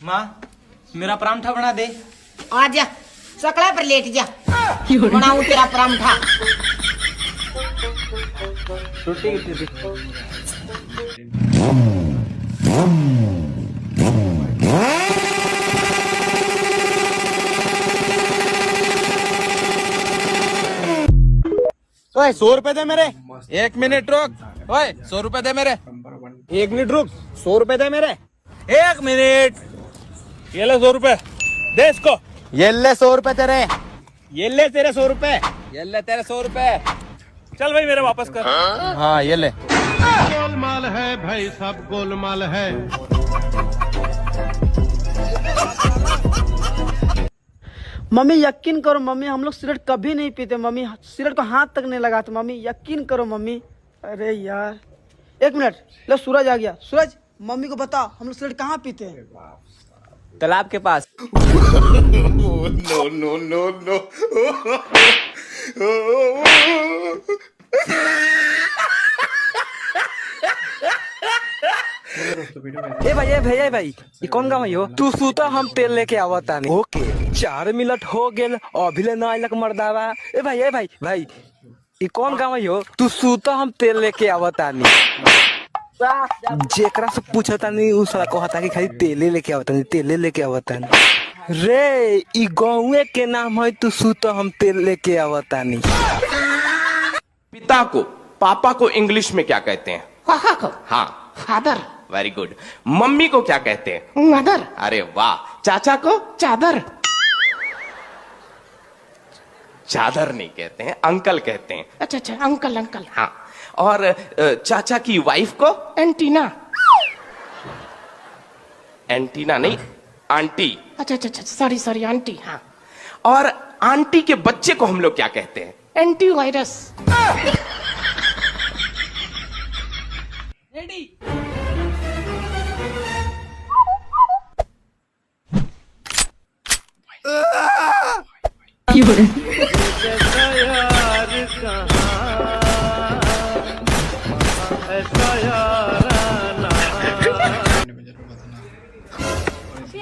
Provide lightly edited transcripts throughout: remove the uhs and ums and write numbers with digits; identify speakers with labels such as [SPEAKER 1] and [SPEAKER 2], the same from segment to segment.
[SPEAKER 1] माँ मेरा परांठा बना दे।
[SPEAKER 2] आ जा सकला पर लेट जा, बनाऊं तेरा परांठा।
[SPEAKER 1] रोटी कितनी थी?
[SPEAKER 3] ओए 100 रुपए दे मेरे।
[SPEAKER 4] 1 मिनट रुक। ओए 100 रुपए दे मेरे।
[SPEAKER 3] 1 मिनट रुक, 100 रुपए दे मेरे।
[SPEAKER 4] 1 मिनट।
[SPEAKER 3] ये ले 100 रुपए दे इसको।
[SPEAKER 4] ये ले 100 रुपए तेरे।
[SPEAKER 3] ये ले तेरे 100 रुपए।
[SPEAKER 4] ये ले तेरे 100 रुपए।
[SPEAKER 3] चल भाई मेरे वापस कर।
[SPEAKER 4] हाँ ये ले।
[SPEAKER 5] गोलमाल है भाई, सब गोलमाल है।
[SPEAKER 6] मम्मी यकीन करो मम्मी, हम लोग सिगरेट कभी नहीं पीते मम्मी, सिगरेट को हाथ तक नहीं लगाते मम्मी, यकीन करो मम्मी। अरे यार 1 मिनट, लो सूरज आ गया। सूरज मम्मी को बताओ हम लोग सिगरेट कहाँ पीते हैं?
[SPEAKER 1] तालाब के पास।
[SPEAKER 5] No no no no.
[SPEAKER 7] ए भाई ये कौन गाँव हो? तू सूता हम तेल लेके आवता नहीं। ओके 4 मिनट हो गेल अभी ले ना आइलक मर्दावा। ए भाई ये कौन गाँव हो? तू सूता हम तेल लेके आवता नहीं। जेकरा से पूछता नहीं उस साला कहता कि खाली तेले लेके आवता नहीं, तेले लेके आवता नहीं। रे ई गाँव के नाम है तू सूता हम तेल लेके आवता नहीं।
[SPEAKER 8] पिता को पापा को इंग्लिश में क्या कहते हैं?
[SPEAKER 2] पापा को
[SPEAKER 8] हाँ
[SPEAKER 2] फादर,
[SPEAKER 8] वेरी गुड। मम्मी को क्या कहते हैं?
[SPEAKER 2] मदर,
[SPEAKER 8] अरे वाह। चाचा को?
[SPEAKER 2] चादर,
[SPEAKER 8] चादर नहीं कहते हैं, अंकल कहते हैं।
[SPEAKER 2] अच्छा अंकल अंकल।
[SPEAKER 8] हाँ। और चाचा की वाइफ को?
[SPEAKER 2] एंटीना,
[SPEAKER 8] एंटीना नहीं, आंटी।
[SPEAKER 2] अच्छा सॉरी आंटी। हाँ।
[SPEAKER 8] और आंटी के बच्चे को हम लोग क्या कहते हैं?
[SPEAKER 2] Anti virus.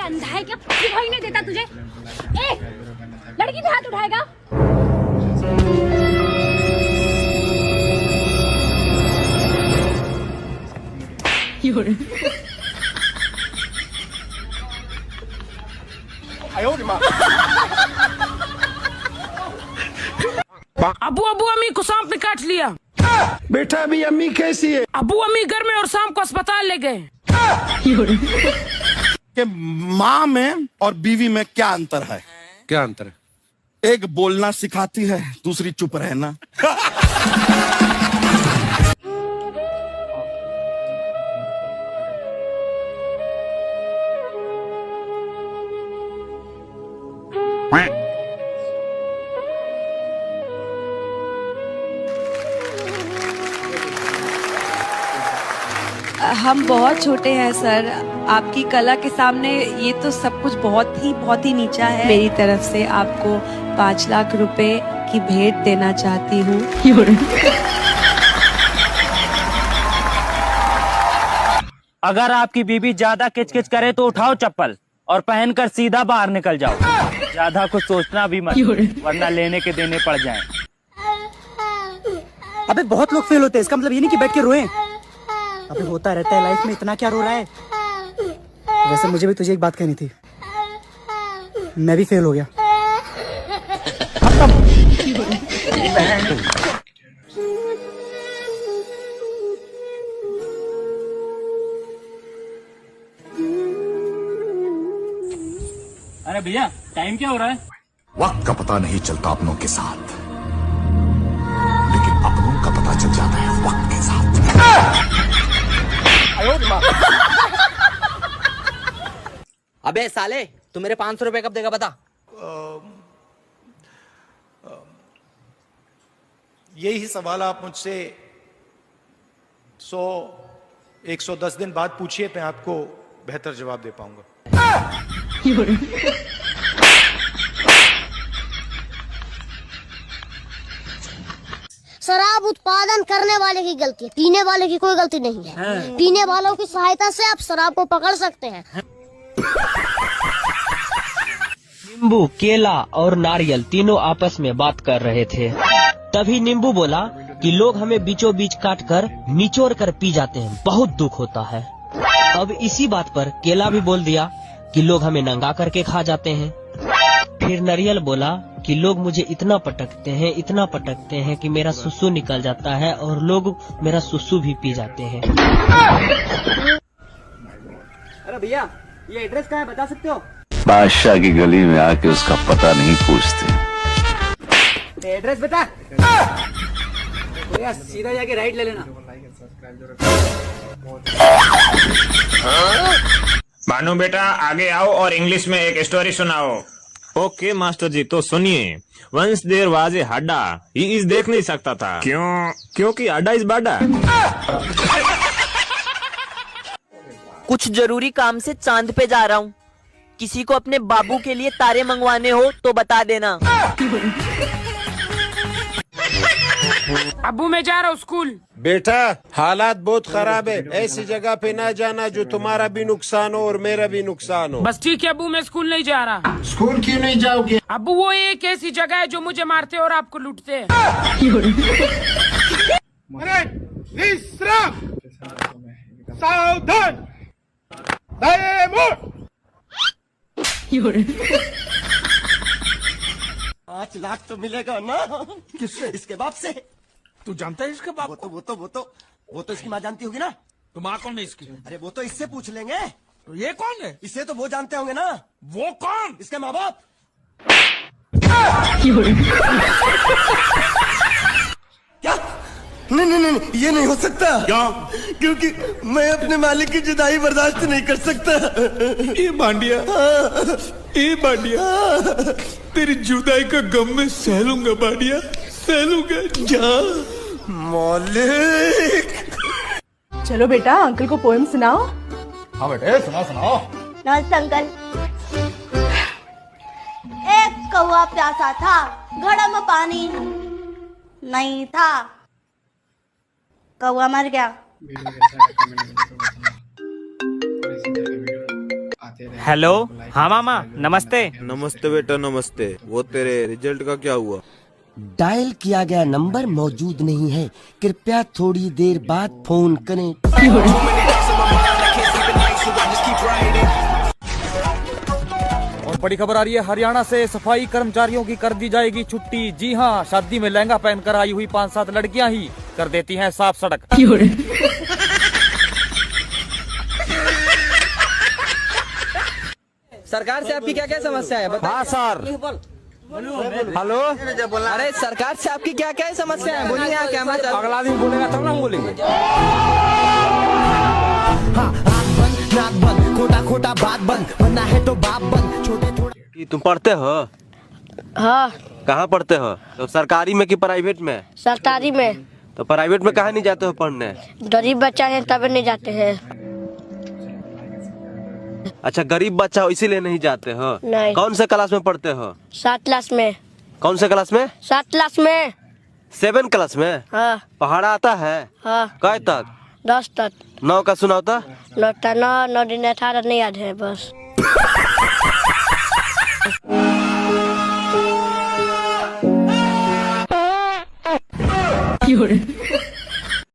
[SPEAKER 9] अंधा है क्या? दिखाई नहीं देता तुझे? ए, लड़की पे हाथ उठाएगा?
[SPEAKER 10] अबू अम्मी को सांप ने काट लिया।
[SPEAKER 5] बेटा अभी अम्मी कैसी है?
[SPEAKER 10] अबू अम्मी घर में और शाम को अस्पताल ले गए।
[SPEAKER 5] कि माँ में और बीवी में क्या अंतर है?
[SPEAKER 4] क्या अंतर है?
[SPEAKER 5] एक बोलना सिखाती है, दूसरी चुप रहना।
[SPEAKER 11] हम बहुत छोटे हैं सर, आपकी कला के सामने ये तो सब कुछ बहुत ही नीचा है। मेरी तरफ से आपको 5 लाख रुपए की भेंट देना चाहती हूँ।
[SPEAKER 1] अगर आपकी बीबी ज्यादा किचकिच करे तो उठाओ चप्पल और पहनकर सीधा बाहर निकल जाओ। ज्यादा कुछ सोचना भी मत, वरना लेने के देने पड़ जाएं।
[SPEAKER 6] अबे बहुत लोग फेल होते हैं, इसका मतलब ये नहीं कि बैठ के रोएं। अबे होता रहता है लाइफ में, इतना क्या रो रहा है? वैसे मुझे भी तुझे एक बात कहनी थी, मैं भी फेल हो गया।
[SPEAKER 1] अरे भैया टाइम क्या हो रहा है?
[SPEAKER 5] वक्त का पता नहीं चलता अपनों के साथ, लेकिन अपनों का पता चल जाता है वक्त के साथ।
[SPEAKER 7] अबे साले तू मेरे 500 रुपए कब देगा बता?
[SPEAKER 5] यही सवाल आप मुझसे 110 दिन बाद पूछिए, मैं आपको बेहतर जवाब दे पाऊंगा।
[SPEAKER 9] शराब उत्पादन करने वाले की गलती है, पीने वाले की कोई गलती नहीं है। पीने वालों की सहायता से आप शराब को पकड़ सकते हैं।
[SPEAKER 7] नींबू, केला और नारियल तीनों आपस में बात कर रहे थे। तभी नींबू बोला कि लोग हमें बीचों बीच काट कर निचोड़ कर पी जाते हैं, बहुत दुख होता है। अब इसी बात पर केला भी बोल दिया कि लोग हमें नंगा करके खा जाते हैं। फिर नारियल बोला कि लोग मुझे इतना पटकते हैं कि मेरा सुसु निकल जाता है और लोग मेरा सुसु भी पी जाते हैं।
[SPEAKER 6] अरे भैया, ये एड्रेस कहाँ है बता सकते हो?
[SPEAKER 12] बादशाह की गली में आके उसका पता नहीं पूछते।
[SPEAKER 6] एड्रेस बता। भैया सीधा जाके राइट ले लेना।
[SPEAKER 3] मानो बेटा आगे आओ और इंग्लिश में एक स्टोरी सुनाओ। ओके मास्टर जी, तो सुनिए। वंस देयर वाज ए हड्डा, ही इज देख नहीं सकता था। क्यों? क्योंकि हड्डा इज बाडा।
[SPEAKER 13] कुछ जरूरी काम से चांद पे जा रहा हूँ, किसी को अपने बाबू के लिए तारे मंगवाने हो तो बता देना।
[SPEAKER 10] अबू मैं जा रहा हूँ स्कूल।
[SPEAKER 4] बेटा हालात बहुत खराब है, ऐसी जगह पे ना जाना जो तुम्हारा भी नुकसान हो और मेरा भी नुकसान हो।
[SPEAKER 10] बस ठीक है अबू, मैं स्कूल नहीं जा रहा।
[SPEAKER 4] स्कूल क्यों नहीं जाओगे?
[SPEAKER 10] अबू वो एक ऐसी जगह है जो मुझे मारते और आपको लूटते हैं।
[SPEAKER 3] सावधान।
[SPEAKER 13] 5 लाख तो मिलेगा ना? किससे? इसके बाप से।
[SPEAKER 3] तू जानता है इसका बाप?
[SPEAKER 13] वो तो इसकी माँ जानती होगी ना।
[SPEAKER 3] तो माँ कौन है इसकी?
[SPEAKER 13] अरे वो तो इससे पूछ लेंगे।
[SPEAKER 3] तो ये कौन है?
[SPEAKER 13] इसे तो वो जानते होंगे ना।
[SPEAKER 3] वो कौन?
[SPEAKER 13] इसके माँ बाप। क्या? नहीं, ये नहीं हो सकता।
[SPEAKER 3] क्यों?
[SPEAKER 13] क्योंकि मैं अपने मालिक की जुदाई बर्दाश्त नहीं कर सकता।
[SPEAKER 3] ये बांडिया, ये बांडिया, तेरी जुदाई का गम में सह लूंगा बांडिया, सह लूंगा। जा
[SPEAKER 13] मालिक।
[SPEAKER 11] चलो बेटा अंकल को पोएम सुनाओ।
[SPEAKER 3] हाँ बेटे सुनाओ।
[SPEAKER 2] नमस्ते अंकल। एक कौवा प्यासा था, घड़ा में पानी नहीं था, कौवा मर गया।
[SPEAKER 1] हेलो, हाँ मामा नमस्ते।
[SPEAKER 4] नमस्ते बेटा नमस्ते। वो तेरे रिजल्ट का क्या हुआ?
[SPEAKER 13] डायल किया गया नंबर मौजूद नहीं है, कृपया थोड़ी देर बाद फोन करें।
[SPEAKER 1] और बड़ी खबर आ रही है हरियाणा से, सफाई कर्मचारियों की कर दी जाएगी छुट्टी। जी हाँ, शादी में लहंगा पहनकर आई हुई 5-7 लड़कियां ही कर देती हैं साफ सड़क।
[SPEAKER 7] सरकार से आपकी क्या क्या समस्या है?
[SPEAKER 1] हाँ सर।
[SPEAKER 7] हेलो, अरे सरकार से आपकी क्या क्या समस्या है? बोलिए। क्या मत
[SPEAKER 1] अगला दिन बोलेगा तब ना हम बोलेंगे।
[SPEAKER 13] खोटा बात बंद, बनना है तो बाप बंद। छोटे
[SPEAKER 4] तुम पढ़ते हो?
[SPEAKER 11] हाँ
[SPEAKER 4] कहाँ पढ़ते हो? तो सरकारी में कि प्राइवेट में?
[SPEAKER 11] सरकारी में।
[SPEAKER 4] तो प्राइवेट में कहाँ नहीं जाते हो पढ़ने?
[SPEAKER 11] गरीब बच्चा है तब नहीं जाते हैं।
[SPEAKER 4] अच्छा गरीब बच्चा हो इसीलिए नहीं जाते हो?
[SPEAKER 11] नहीं।
[SPEAKER 4] कौन से क्लास में पढ़ते हो?
[SPEAKER 11] 7 क्लास में।
[SPEAKER 4] कौन से क्लास में?
[SPEAKER 11] 7 क्लास में।
[SPEAKER 4] 7 क्लास में?
[SPEAKER 11] हाँ
[SPEAKER 4] पहाड़ा आता है?
[SPEAKER 11] हाँ।
[SPEAKER 4] कै तक?
[SPEAKER 11] 10 तक।
[SPEAKER 4] 9 का सुनाओ तो।
[SPEAKER 11] 9 दिन 18 नहीं याद है बस।